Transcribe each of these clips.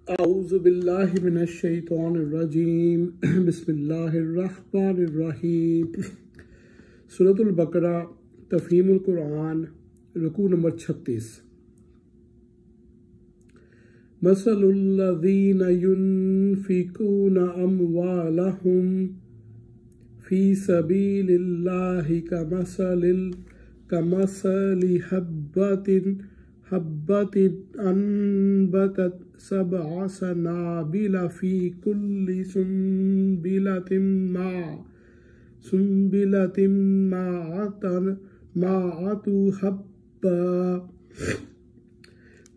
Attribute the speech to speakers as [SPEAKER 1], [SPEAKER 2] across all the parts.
[SPEAKER 1] اعوذ باللہ من الشیطان الرجیم بسم اللہ الرحمن الرحیم۔ سورۃ البقرہ تفہیم القرآن، رکوع نمبر 36۔ مثل الذین ينفقون اموالهم فی سبیل اللہ کمثل حبۃ انبتت 7 سنابل فی کل سنبلۃ مائۃ حبہ۔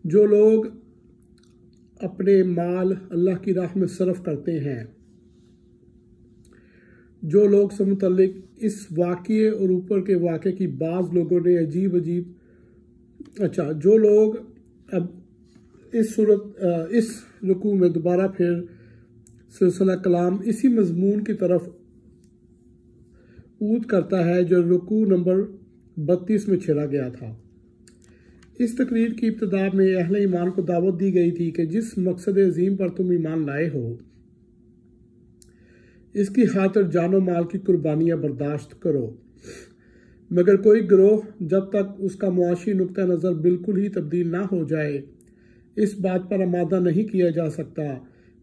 [SPEAKER 1] جو لوگ اپنے مال اللہ کی راہ میں صرف کرتے ہیں، جو لوگ سے متعلق اس واقعے اور اوپر کے واقعے کی بعض لوگوں نے جو لوگ اب اس رکوع میں دوبارہ پھر سلسلہ کلام اسی مضمون کی طرف عود کرتا ہے جو رکوع نمبر 32 میں چھیڑا گیا تھا۔ اس تقریر کی ابتدا میں اہل ایمان کو دعوت دی گئی تھی کہ جس مقصد عظیم پر تم ایمان لائے ہو، اس کی خاطر جان و مال کی قربانیاں برداشت کرو، مگر کوئی گروہ جب تک اس کا معاشی نقطہ نظر بالکل ہی تبدیل نہ ہو جائے اس بات پر آمادہ نہیں کیا جا سکتا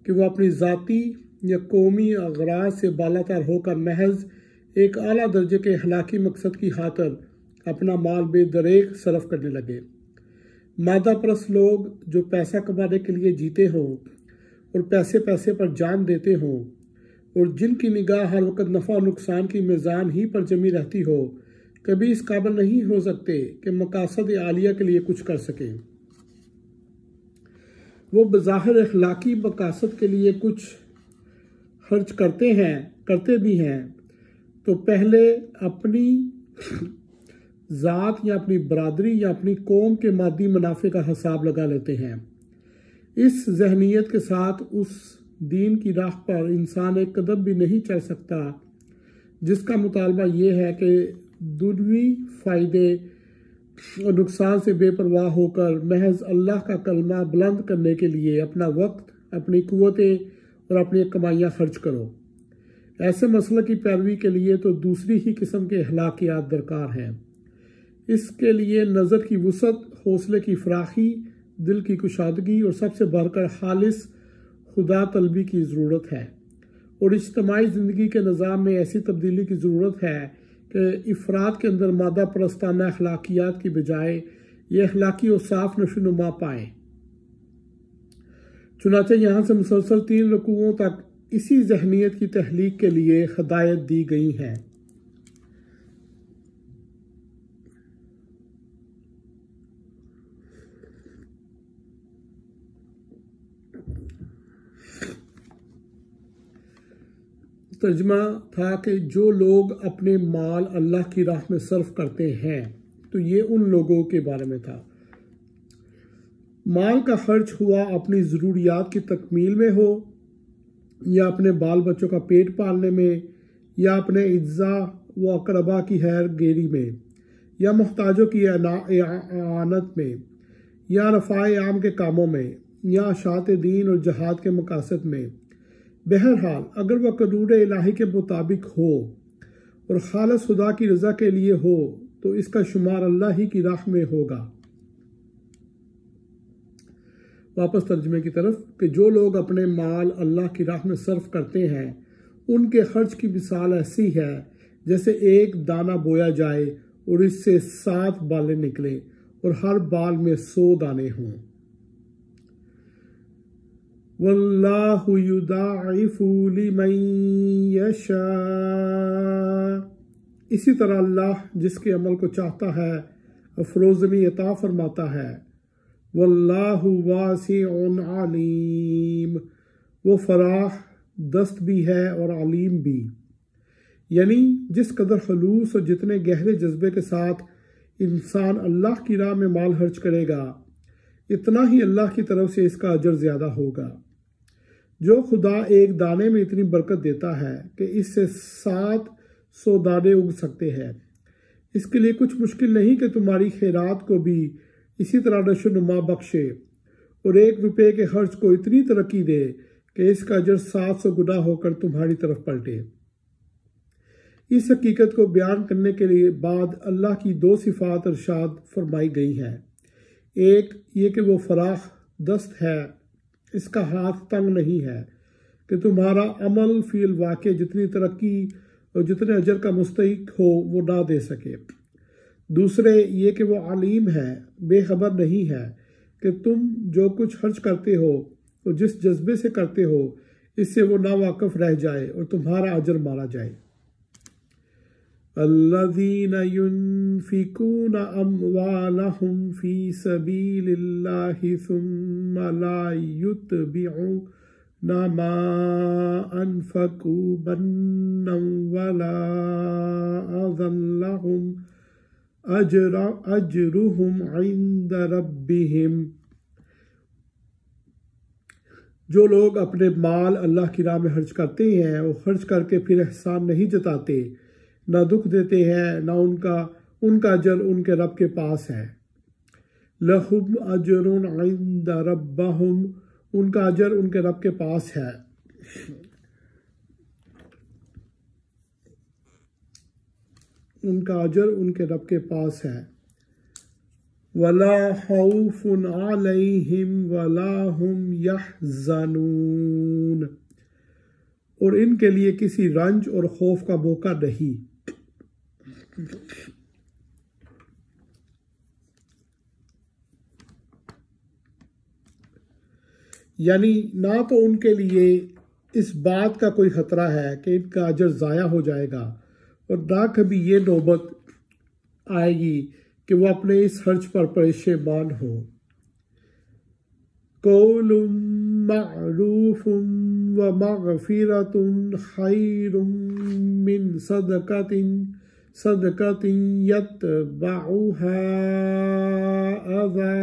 [SPEAKER 1] کہ وہ اپنی ذاتی یا قومی اغراض سے بالاتر ہو کر محض ایک اعلیٰ درجے کے اخلاقی مقصد کی خاطر اپنا مال بے دریغ صرف کرنے لگے۔ مادہ پرست لوگ جو پیسہ کمانے کے لیے جیتے ہوں اور پیسے پر جان دیتے ہوں اور جن کی نگاہ ہر وقت نفع و نقصان کی میزان ہی پر جمی رہتی ہو، کبھی اس قابل نہیں ہو سکتے کہ مقاصد عالیہ کے لیے کچھ کر سکیں۔ وہ بظاہر اخلاقی مقاصد کے لیے کچھ خرچ کرتے بھی ہیں تو پہلے اپنی ذات یا اپنی برادری یا اپنی قوم کے مادی منافع کا حساب لگا لیتے ہیں۔ اس ذہنیت کے ساتھ اس دین کی راہ پر انسان ایک قدم بھی نہیں چل سکتا جس کا مطالبہ یہ ہے کہ دنیوی فائدے اور نقصان سے بے پرواہ ہو کر محض اللہ کا کلمہ بلند کرنے کے لیے اپنا وقت، اپنی قوتیں اور اپنی کمائیاں خرچ کرو۔ ایسے مسلک کی پیروی کے لیے تو دوسری ہی قسم کے اخلاقیات درکار ہیں۔ اس کے لیے نظر کی وسعت، حوصلے کی فراخی، دل کی کشادگی اور سب سے بڑھ کر خالص خدا طلبی کی ضرورت ہے، اور اجتماعی زندگی کے نظام میں ایسی تبدیلی کی ضرورت ہے کہ افراد کے اندر مادہ پرستانہ اخلاقیات کی بجائے یہ اخلاقی اور صاف نشو و نما پائیں۔ چنانچہ یہاں سے مسلسل 3 رکوعوں تک اسی ذہنیت کی تحلیق کے لیے ہدایت دی گئی ہے۔ ترجمہ تھا کہ جو لوگ اپنے مال اللہ کی راہ میں صرف کرتے ہیں، تو یہ ان لوگوں کے بارے میں تھا۔ مال کا خرچ ہوا اپنی ضروریات کی تکمیل میں ہو، یا اپنے بال بچوں کا پیٹ پالنے میں، یا اپنے اعزاء و اقربا کی خیر گیری میں، یا محتاجوں کی اعانت میں، یا رفاع عام کے کاموں میں، یا اشاعت دین اور جہاد کے مقاصد میں۔ بہرحال اگر وہ قانون الہی کے مطابق ہو اور خالص خدا کی رضا کے لیے ہو تو اس کا شمار اللہ ہی کی راہ میں ہوگا۔ واپس ترجمے کی طرف کہ جو لوگ اپنے مال اللہ کی راہ میں صرف کرتے ہیں، ان کے خرچ کی مثال ایسی ہے جیسے ایک دانہ بویا جائے اور اس سے 7 بالیں نکلیں اور ہر بال میں 100 دانے ہوں۔ واللہ یضاعف لمن یشاء، اسی طرح اللہ جس کے عمل کو چاہتا ہے افروزنی عطا فرماتا ہے۔ واللہ واسع علیم، وہ فراخ دست بھی ہے اور علیم بھی، یعنی جس قدر خلوص اور جتنے گہرے جذبے کے ساتھ انسان اللہ کی راہ میں مال خرچ کرے گا، اتنا ہی اللہ کی طرف سے اس کا اجر زیادہ ہوگا۔ جو خدا ایک دانے میں اتنی برکت دیتا ہے کہ اس سے 700 دانے اگ سکتے ہیں، اس کے لیے کچھ مشکل نہیں کہ تمہاری خیرات کو بھی اسی طرح نشو و نما بخشے اور 1 روپے کے خرچ کو اتنی ترقی دے کہ اس کا اجر 700 گنا ہو کر تمہاری طرف پلٹے۔ اس حقیقت کو بیان کرنے کے لیے بعد اللہ کی 2 صفات ارشاد فرمائی گئی ہیں۔ ایک یہ کہ وہ فراخ دست ہے، اس کا ہاتھ تنگ نہیں ہے کہ تمہارا عمل فی الواقع جتنی ترقی اور جتنے اجر کا مستحق ہو وہ نہ دے سکے۔ دوسرے یہ کہ وہ علیم ہے، بے خبر نہیں ہے کہ تم جو کچھ خرچ کرتے ہو اور جس جذبے سے کرتے ہو اس سے وہ ناواقف رہ جائے اور تمہارا اجر مارا جائے۔ الذین ينفقون اموالهم فی سبیل اللہ ثم لا يتبعون ما انفقوا منا ولا اذى لهم اجرهم عند ربهم۔ جو لوگ اپنے مال اللہ کی راہ میں خرچ کرتے ہیں اور خرچ کر کے پھر احسان نہیں جتاتے، نہ دکھ دیتے ہیں، نہ ان کا اجر ان کے رب کے پاس ہے۔ لہم اجر عند ربہم، ان کا اجر ان کے رب کے پاس ہے۔ ان کا اجر ان کے رب کے پاس ہے۔ وَلَا خَوْفٌ عَلَيْهِمْ وَلَا هُمْ يَحْزَنُونَ، اور ان کے لیے کسی رنج اور خوف کا موقع نہیں۔ یعنی نہ تو ان کے لیے اس بات کا کوئی خطرہ ہے کہ ان کا اجر ضائع ہو جائے گا، اور نہ کبھی یہ نوبت آئے گی کہ وہ اپنے اس خرچ پر پریشان ہو۔ قول معروف ومغفرۃ خیر من صدقۃ یتبعها اذی،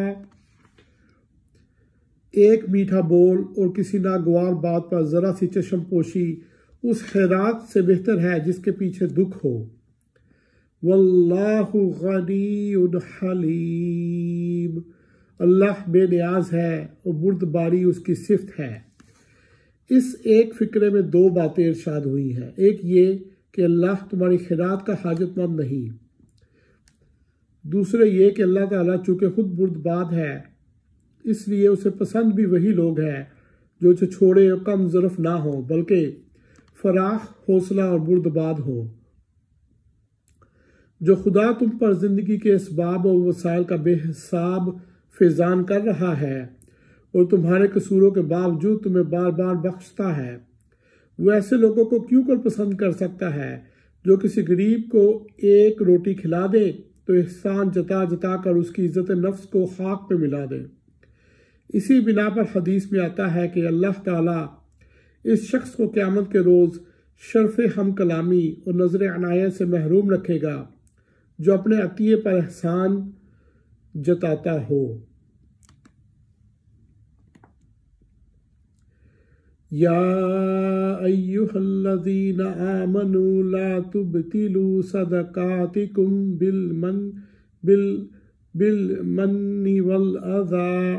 [SPEAKER 1] ایک میٹھا بول اور کسی ناگوار بات پر ذرا سی چشم پوشی اس خیرات سے بہتر ہے جس کے پیچھے دکھ ہو۔ واللہ غنی حلیم، اللہ بے نیاز ہے اور بردباری اس کی صفت ہے۔ اس ایک فقرے میں 2 باتیں ارشاد ہوئی ہیں۔ ایک یہ کہ اللہ تمہاری خیرات کا حاجت مند نہیں، دوسرے یہ کہ اللہ تعالیٰ چونکہ خود بردبار ہے اس لیے اسے پسند بھی وہی لوگ ہیں جو اسے چھوڑے اور کم ظرف نہ ہوں بلکہ فراخ حوصلہ اور بردبار ہو۔ جو خدا تم پر زندگی کے اسباب اور وسائل کا بے حساب فیضان کر رہا ہے اور تمہارے قصوروں کے باوجود تمہیں بار بار بخشتا ہے، وہ ایسے لوگوں کو کیوں کر پسند کر سکتا ہے جو کسی غریب کو 1 روٹی کھلا دے تو احسان جتا جتا کر اس کی عزت نفس کو خاک پہ ملا دے۔ اسی بنا پر حدیث میں آتا ہے کہ اللہ تعالیٰ اس شخص کو قیامت کے روز شرف ہم کلامی اور نظر عنایت سے محروم رکھے گا جو اپنے عطیے پر احسان جتاتا ہو۔ یا ایہا الذین آمنوا لا تبطلوا صدقاتکم بالمن والأذی،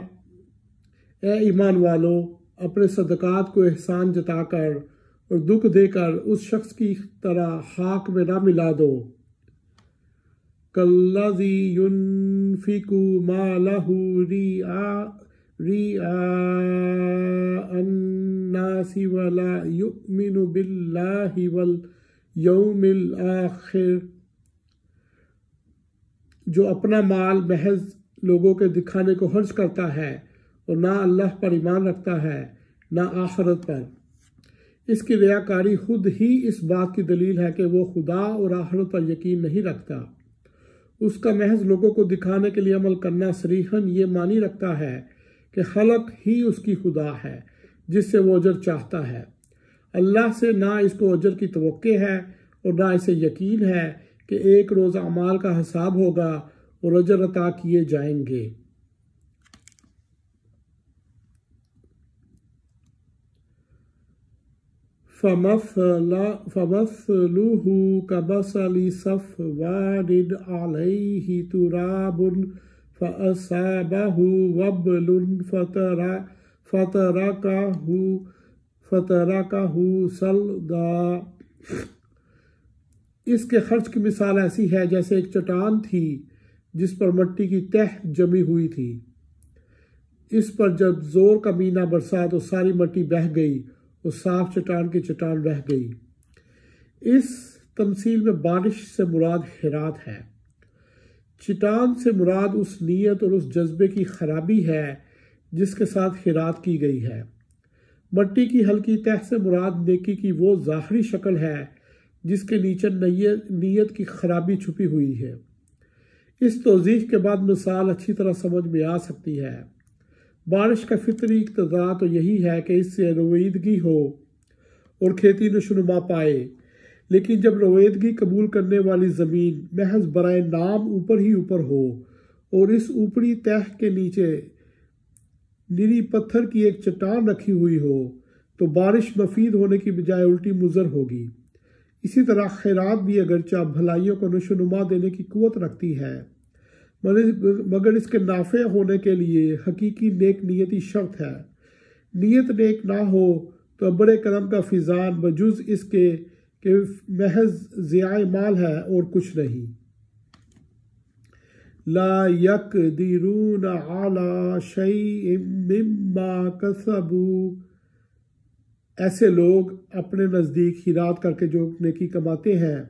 [SPEAKER 1] اے ایمان والو اپنے صدقات کو احسان جتا کر اور دکھ دے کر اس شخص کی طرح خاک میں نہ ملا دو۔ کالذی ينفق مالہ رئاء الناس ولا یؤمن باللہ والیوم الآخر، جو اپنا مال محض لوگوں کے دکھانے کو خرچ کرتا ہے اور نہ اللہ پر ایمان رکھتا ہے نہ آخرت پر۔ اس کی ریاکاری خود ہی اس بات کی دلیل ہے کہ وہ خدا اور آخرت پر یقین نہیں رکھتا۔ اس کا محض لوگوں کو دکھانے کے لیے عمل کرنا صریحاً یہ معنی رکھتا ہے کہ خلق ہی اس کی خدا ہے جس سے وہ اجر چاہتا ہے۔ اللہ سے نہ اس کو اجر کی توقع ہے اور نہ اسے یقین ہے کہ ایک روز اعمال کا حساب ہوگا اور اجر عطا کیے جائیں گے۔ فَمَثْلُهُ كَمَثَلِ صَفْوَانٍ عَلَيْهِ تُرَابٌ فَأَصَابَهُ وَبْلٌ فَتَرَكَهُ صَلْدًا۔ اس کے خرچ کی مثال ایسی ہے جیسے ایک چٹان تھی جس پر مٹی کی تہ جمی ہوئی تھی۔ اس پر جب زور کا مینہ برسا تو ساری مٹی بہہ گئی اور صاف چٹان کی چٹان رہ گئی۔ اس تمثیل میں بارش سے مراد ہیرات ہے۔ چٹان سے مراد اس نیت اور اس جذبے کی خرابی ہے جس کے ساتھ ہیرات کی گئی ہے۔ مٹی کی ہلکی تہ سے مراد نیکی کی وہ ظاہری شکل ہے جس کے نیچے نیت کی خرابی چھپی ہوئی ہے۔ اس توضیح کے بعد مثال اچھی طرح سمجھ میں آ سکتی ہے۔ بارش کا فطری اقتضا تو یہی ہے کہ اس سے رویدگی ہو اور کھیتی نشوونما پائے، لیکن جب رویدگی قبول کرنے والی زمین محض برائے نام اوپر ہی اوپر ہو اور اس اوپری تہ کے نیچے نری پتھر کی ایک چٹان رکھی ہوئی ہو تو بارش مفید ہونے کی بجائے الٹی مضر ہوگی۔ اسی طرح خیرات بھی اگرچہ بھلائیوں کو نشوونما دینے کی قوت رکھتی ہے، مگر اس کے نافع ہونے کے لیے حقیقی نیک نیتی شرط ہے۔ نیت نیک نہ ہو تو بڑے کرم کا فیضان بجز اس کے کہ محض ضیاع مال ہے اور کچھ نہیں۔ لا یقدرون علی شیء مما کسبوا، ایسے لوگ اپنے نزدیک ہیرات کر کے جو نیکی کماتے ہیں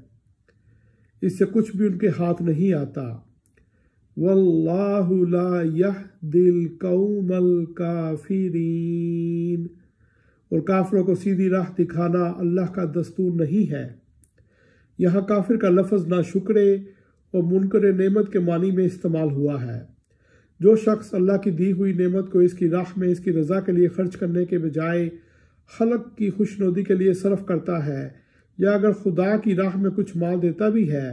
[SPEAKER 1] اس سے کچھ بھی ان کے ہاتھ نہیں آتا۔ واللہ لا یہدی القوم الکافرین، اور کافروں کو سیدھی راہ دکھانا اللہ کا دستور نہیں ہے۔ یہاں کافر کا لفظ ناشکرے اور منکر نعمت کے معنی میں استعمال ہوا ہے۔ جو شخص اللہ کی دی ہوئی نعمت کو اس کی راہ میں اس کی رضا کے لیے خرچ کرنے کے بجائے خلق کی خوشنودی کے لیے صرف کرتا ہے، یا اگر خدا کی راہ میں کچھ مال دیتا بھی ہے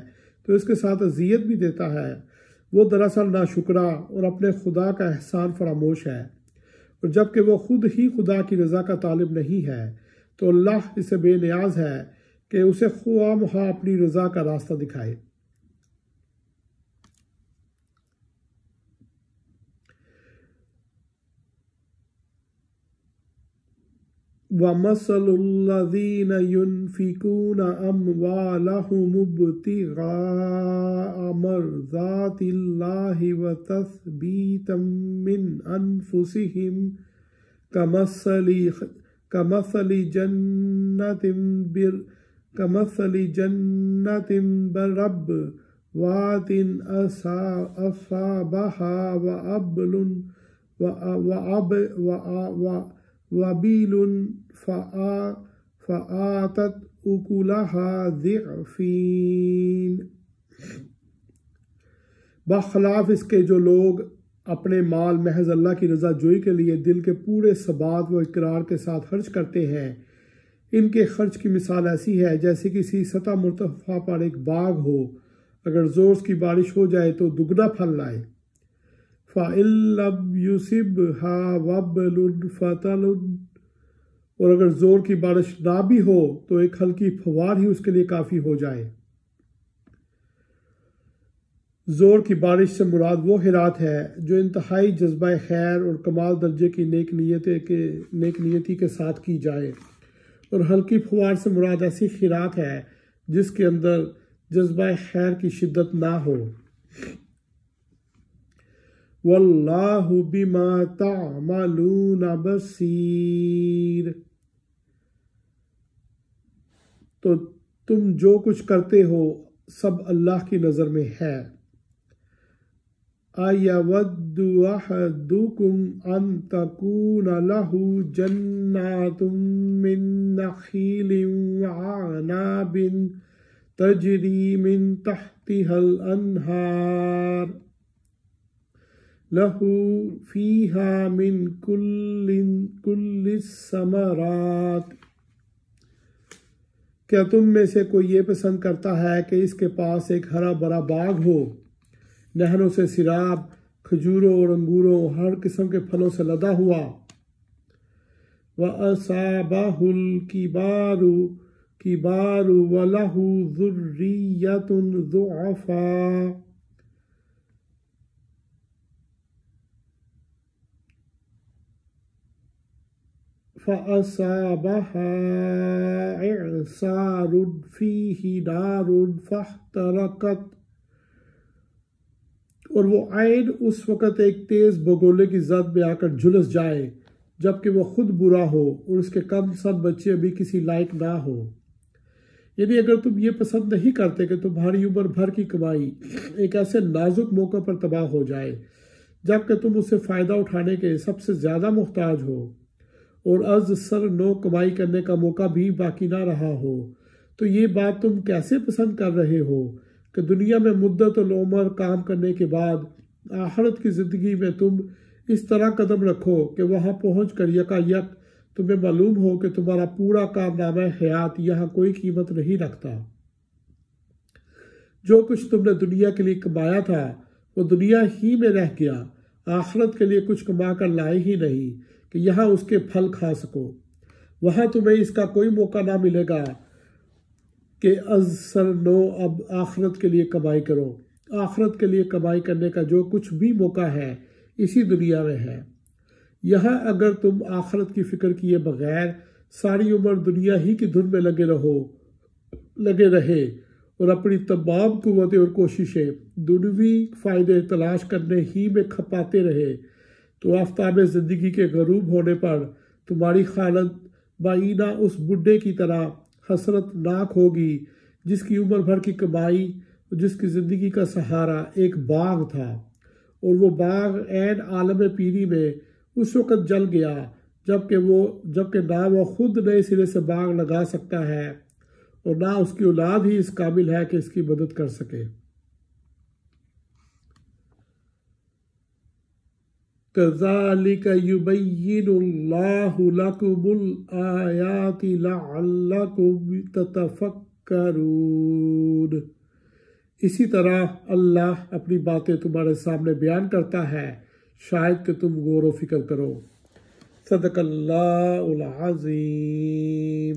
[SPEAKER 1] تو اس کے ساتھ اذیت بھی دیتا ہے، وہ دراصل ناشکرا اور اپنے خدا کا احسان فراموش ہے، اور جب کہ وہ خود ہی خدا کی رضا کا طالب نہیں ہے تو اللہ اسے بے نیاز ہے کہ اسے خواہ مخواہ اپنی رضا کا راستہ دکھائے۔ وَمَثَلُ الَّذِينَ يُنْفِقُونَ أَمْوَالَهُمُ ابْتِغَاءَ مَرْضَاتِ اللَّهِ وَتَثْبِيتًا مِّنْ أَنفُسِهِمْ كَمَثَلِ جَنَّةٍ بِرَبْوَةٍ أَصَابَهَا وَابِلٌ فَآتَتْ أُكُلَهَا ضِعْفَيْنِ، برخلاف اس کے جو لوگ اپنے مال محض اللہ کی رضا جوئی کے لیے دل کے پورے ثبات و اقرار کے ساتھ خرچ کرتے ہیں، ان کے خرچ کی مثال ایسی ہے جیسے کسی سطح مرتفع پر ایک باغ ہو، اگر زور کی بارش ہو جائے تو دگنا پھل لائے۔ فَإِن لَّمْ يُصِبْهَا وَابْلٌ فَطَلٌ، اور اگر زور کی بارش نہ بھی ہو تو ایک ہلکی پھوار ہی اس کے لیے کافی ہو جائے۔ زور کی بارش سے مراد وہ ہیرات ہے جو انتہائی جذبہ خیر اور کمال درجے کی نیک نیتی کے ساتھ کی جائے، اور ہلکی پھوار سے مراد ایسی خیرات ہے جس کے اندر جذبہ خیر کی شدت نہ ہو۔ واللہ بما تعملون بصیر، تو تم جو کچھ کرتے ہو سب اللہ کی نظر میں ہے۔ أَيَوَدُّ أَحَدُكُمْ أَن تَكُونَ لَهُ جَنَّاتٌ مِّن نَخِيلٍ وَأَعْنَابٍ تَجْرِي مِن تَحْتِهَا الْأَنْهَارُ لَهُ فِيهَا مِن كُلِّ الثَّمَرَاتِ، کیا تم میں سے کوئی یہ پسند کرتا ہے کہ اس کے پاس ایک ہرا بھرا باغ ہو، نہروں سے سیراب، کھجوروں اور انگوروں ہر قسم کے پھلوں سے لدا ہوا؟ وَأَصَابَهُ الْكِبَارُ وَلَهُ ذُرِّيَّةٌ ضُعَفَاءُ، فَأَصَابَهَا إِعْصَارٌ فِيهِ نَارٌ فَاحْتَرَقَتْ، اور وہ عین اس وقت ایک تیز بگولے کی زد میں آ کر جھلس جائے جبکہ وہ خود برا ہو اور اس کے کم سن بچے ابھی کسی لائق نہ ہو۔ یعنی اگر تم یہ پسند نہیں کرتے کہ تمہاری عمر بھر کی کمائی ایک ایسے نازک موقع پر تباہ ہو جائے جبکہ تم اس سے فائدہ اٹھانے کے سب سے زیادہ محتاج ہو اور از سر نو کمائی کرنے کا موقع بھی باقی نہ رہا ہو، تو یہ بات تم کیسے پسند کر رہے ہو کہ دنیا میں مدت العمر کام کرنے کے بعد آخرت کی زندگی میں تم اس طرح قدم رکھو کہ وہاں پہنچ کر یکا یک تمہیں معلوم ہو کہ تمہارا پورا کارنامہ حیات یہاں کوئی قیمت نہیں رکھتا۔ جو کچھ تم نے دنیا کے لیے کمایا تھا وہ دنیا ہی میں رہ گیا، آخرت کے لیے کچھ کما کر لائے ہی نہیں کہ یہاں اس کے پھل کھا سکو۔ وہاں تمہیں اس کا کوئی موقع نہ ملے گا کہ از سر نو اب آخرت کے لیے کمائی کرو۔ آخرت کے لیے کمائی کرنے کا جو کچھ بھی موقع ہے اسی دنیا میں ہے۔ یہاں اگر تم آخرت کی فکر کیے بغیر ساری عمر دنیا ہی کی دھن میں لگے رہے اور اپنی تمام قوتیں اور کوششیں دنیوی فائدے تلاش کرنے ہی میں کھپاتے رہے تو آفتاب زندگی کے غروب ہونے پر تمہاری حالت بعینہ اس بڈھے کی طرح حسرت ناک ہوگی جس کی عمر بھر کی کمائی اور جس کی زندگی کا سہارا ایک باغ تھا، اور وہ باغ عین عالم پیری میں اس وقت جل گیا جبکہ نہ وہ خود نئے سرے سے باغ لگا سکتا ہے اور نہ اس کی اولاد ہی اس قابل ہے کہ اس کی مدد کر سکے۔ كَذَلِكَ يُبَيِّنُ اللَّهُ لَكُمُ الْآيَاتِ لَعَلَّكُمْ تَتَفَكَّرُونَ، اسی طرح اللہ اپنی باتیں تمہارے سامنے بیان کرتا ہے شاید کہ تم غور و فکر کرو۔ صدق اللہ العظیم۔